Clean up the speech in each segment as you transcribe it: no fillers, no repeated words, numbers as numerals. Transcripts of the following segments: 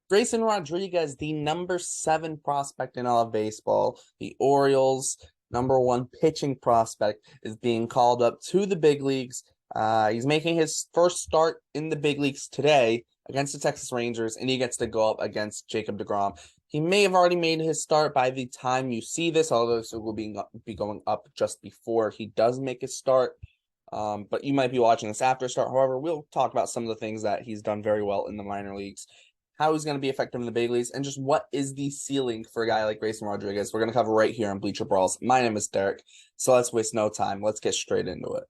Grayson Rodriguez, the number 7 prospect in all of baseball, the Orioles' number 1 pitching prospect, is being called up to the big leagues. He's making his first start in the big leagues today against the Texas Rangers, and he gets to go up against Jacob deGrom. He may have already made his start by the time you see this, although it will be going up just before he does make his start. But you might be watching this after start. However, we'll talk about some of the things that he's done very well in the minor leagues, how he's going to be effective in the big leagues, and just what is the ceiling for a guy like Grayson Rodriguez. We're going to cover right here on Bleacher Brawls. My name is Derek, so let's waste no time. Let's get straight into it.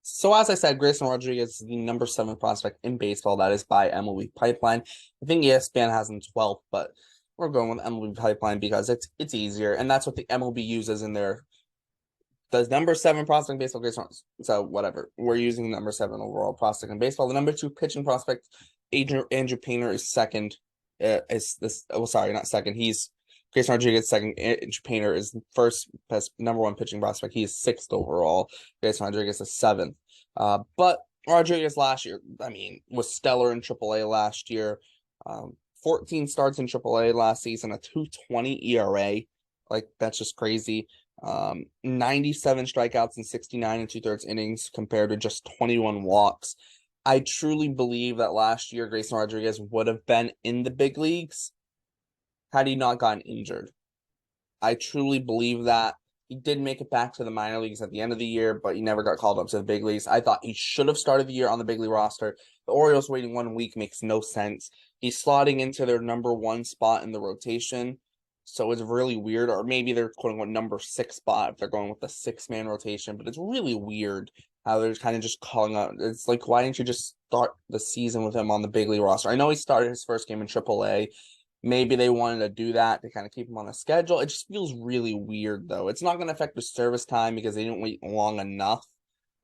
So as I said, Grayson Rodriguez is the number 7 prospect in baseball. That is by MLB Pipeline. I think ESPN has him 12th, but we're going with MLB Pipeline because it's easier, and that's what the MLB uses in their the number 7 prospect in baseball, Grayson. So whatever, we're using number 7 overall prospect in baseball. The number 2 pitching prospect, Andrew Painter, is second. Is this? Oh, sorry, not second. He's Grayson Rodriguez second. Andrew Painter is first best number 1 pitching prospect. He is 6th overall. Grayson Rodriguez is 7th. But Rodriguez last year, I mean, was stellar in AAA last year. 14 starts in AAA last season, a 2.20 ERA. Like, that's just crazy. 97 strikeouts in 69 and 2/3 innings compared to just 21 walks. I truly believe that last year Grayson Rodriguez would have been in the big leagues had he not gotten injured. I truly believe that. He did make it back to the minor leagues at the end of the year, but he never got called up to the big leagues. I thought he should have started the year on the big league roster. The Orioles waiting 1 week makes no sense. He's slotting into their number 1 spot in the rotation, so it's really weird. Or maybe they're quoting what number 6 spot if they're going with the 6-man rotation, but it's really weird how they're kind of just calling out. It's like, why didn't you just start the season with him on the big league roster? I know he started his first game in AAA. Maybe they wanted to do that to kind of keep him on the schedule. It just feels really weird, though. It's not going to affect the service time because they didn't wait long enough.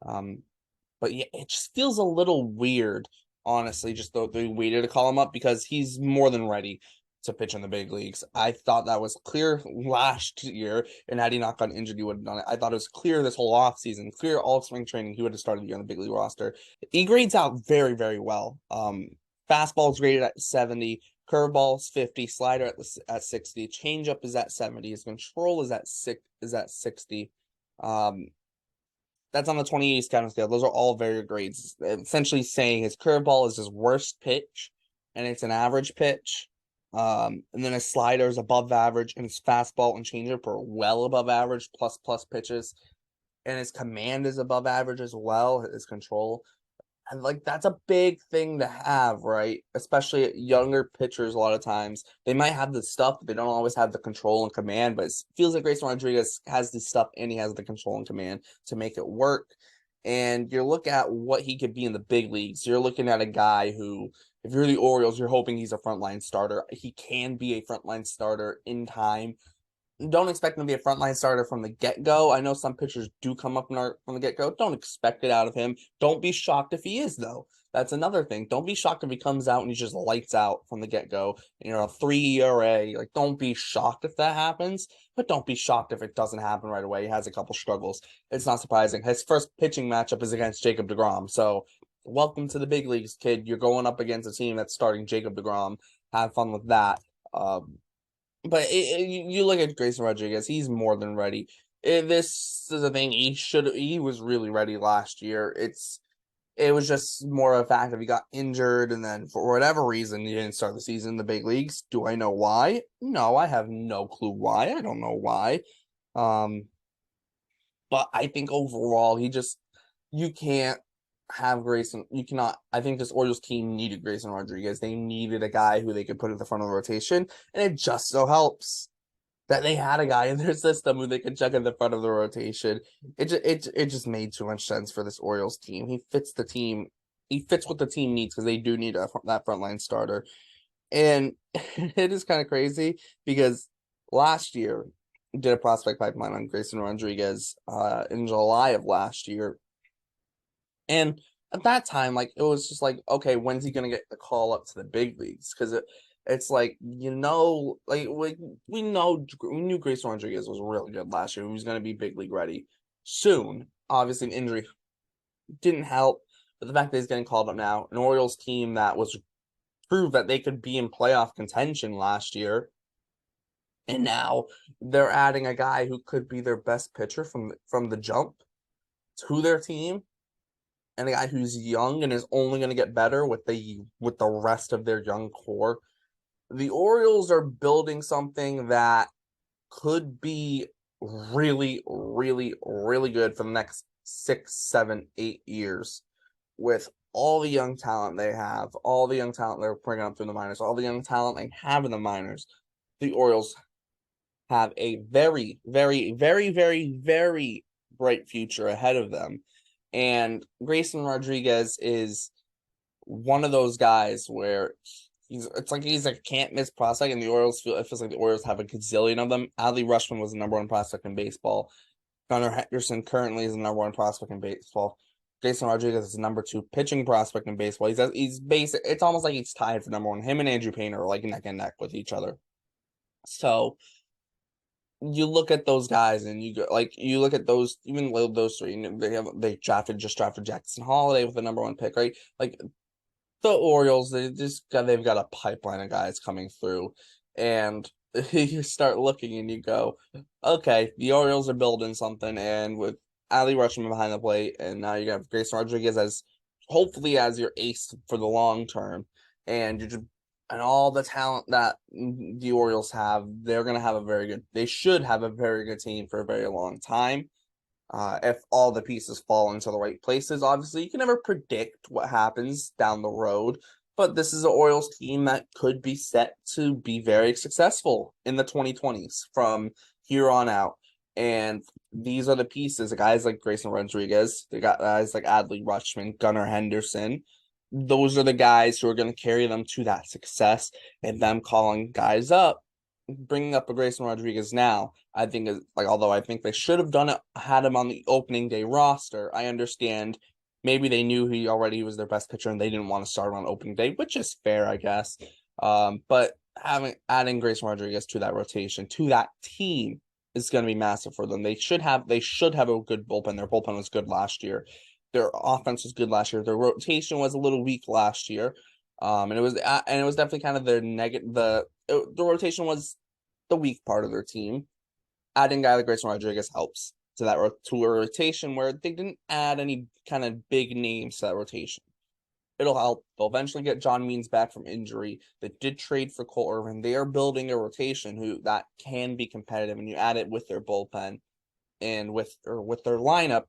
But yeah, it just feels a little weird, honestly, just though they waited to call him up because he's more than ready to pitch in the big leagues. I thought that was clear last year, and had he not gotten injured, he would have done it. I thought it was clear this whole offseason, clear all spring training, he would have started the year on the big league roster. He grades out very, very well. Fastball is graded at 70. Curveball is 50, slider at 60, changeup is at 70, his control is at 60. That's on the 28 scouting scale. Those are all very grades. Essentially saying his curveball is his worst pitch, and it's an average pitch. And then his slider is above average, and his fastball and changeup are well above average, plus pitches. And his command is above average as well, his control. And like that's a big thing to have, right? Especially younger pitchers, a lot of times they might have the stuff, but they don't always have the control and command. But it feels like Grayson Rodriguez has the stuff and he has the control and command to make it work. And you look at what he could be in the big leagues. You're looking at a guy who, if you're the Orioles, you're hoping he's a frontline starter. He can be a frontline starter in time. Don't expect him to be a frontline starter from the get-go. I know some pitchers do come up from the get-go. Don't expect it out of him. Don't be shocked if he is, though. That's another thing. Don't be shocked if he comes out and he just lights out from the get-go. A 3 ERA. Like, don't be shocked if that happens, but don't be shocked if it doesn't happen right away. He has a couple struggles. It's not surprising. His first pitching matchup is against Jacob deGrom. So, welcome to the big leagues, kid. You're going up against a team that's starting Jacob deGrom. Have fun with that. But you look at Grayson Rodriguez, he's more than ready. This is a thing he was really ready last year. It was just more of a fact that he got injured, and then for whatever reason he didn't start the season in the big leagues. Do I know why? No, I have no clue why. I don't know why. But I think overall you can't have Grayson. You cannot. I think this Orioles team needed Grayson Rodriguez. They needed a guy who they could put at the front of the rotation, and it just so helps that they had a guy in their system who they could check in the front of the rotation. It just made too much sense for this Orioles team. He fits the team. He fits what the team needs because they do need that frontline starter, and it is kind of crazy because last year did a prospect pipeline on Grayson Rodriguez in July of last year. And at that time, like it was just like, okay, when's he gonna get the call up to the big leagues? Because it's like like we knew Grayson Rodriguez was really good last year. He was gonna be big league ready soon. Obviously, an injury didn't help, but the fact that he's getting called up now, an Orioles team that was prove that they could be in playoff contention last year. And now they're adding a guy who could be their best pitcher from the jump to their team, and a guy who's young and is only going to get better with the rest of their young core. The Orioles are building something that could be really, really, really good for the next 6, 7, 8 years with all the young talent they have, all the young talent they're bringing up through the minors, all the young talent they have in the minors. The Orioles have a very, very, very, very, very bright future ahead of them. And Grayson Rodriguez is one of those guys where he's a can't miss prospect, and the Orioles it feels like the Orioles have a gazillion of them. Adley Rutschman was the number one prospect in baseball. Gunnar Henderson currently is the number one prospect in baseball. Grayson Rodriguez is the number 2 pitching prospect in baseball. He's basic. It's almost like he's tied for number 1. Him and Andrew Payne are like neck and neck with each other. So you look at those guys and you look at those, even those three, they drafted Jackson Holiday with the number 1 pick, right? Like the Orioles, they've got a pipeline of guys coming through, and you start looking and you go, okay, the Orioles are building something, and with Adley Rutschman behind the plate, and now you have Grayson Rodriguez as hopefully as your ace for the long term, and all the talent that the Orioles have, they should have a very good team for a very long time. If all the pieces fall into the right places. Obviously, you can never predict what happens down the road, but this is an Orioles team that could be set to be very successful in the 2020s from here on out. And these are the pieces, the guys like Grayson Rodriguez, they got guys like Adley Rutschman, Gunnar Henderson. Those are the guys who are going to carry them to that success, and them calling guys up, bringing up a Grayson Rodriguez now, I think is like, although I think they should have had him on the opening day roster. I understand maybe they knew he already was their best pitcher and they didn't want to start on opening day, which is fair, I guess. But adding Grayson Rodriguez to that rotation, to that team, is going to be massive for them. They should have a good bullpen. Their bullpen was good last year. Their offense was good last year. Their rotation was a little weak last year. And it was definitely kind of their negative. The rotation was the weak part of their team. Adding a guy like Grayson Rodriguez helps to a rotation where they didn't add any kind of big names to that rotation. It'll help. They'll eventually get John Means back from injury. They did trade for Cole Irvin. They are building a rotation that can be competitive, and you add it with their bullpen and with their lineup.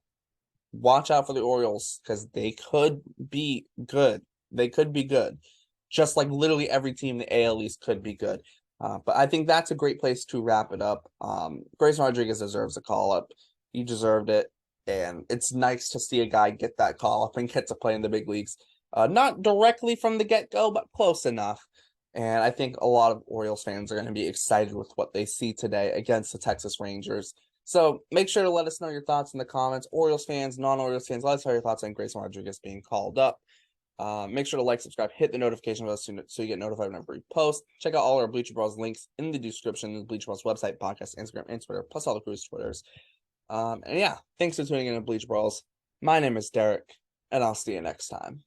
Watch out for the Orioles because they could be good. They could be good. Just like literally every team in the AL East could be good. But I think that's a great place to wrap it up. Grayson Rodriguez deserves a call up. He deserved it. And it's nice to see a guy get that call up and get to play in the big leagues. Not directly from the get-go, but close enough. And I think a lot of Orioles fans are going to be excited with what they see today against the Texas Rangers. So make sure to let us know your thoughts in the comments. Orioles fans, non-Orioles fans, let us know your thoughts on Grayson Rodriguez being called up. Make sure to like, subscribe, hit the notification bell so you get notified whenever we post. Check out all our Bleacher Brawls links in the description, the Bleacher Brawls website, podcast, Instagram, and Twitter, plus all the crew's Twitters. And yeah, thanks for tuning in to Bleacher Brawls. My name is Derek, and I'll see you next time.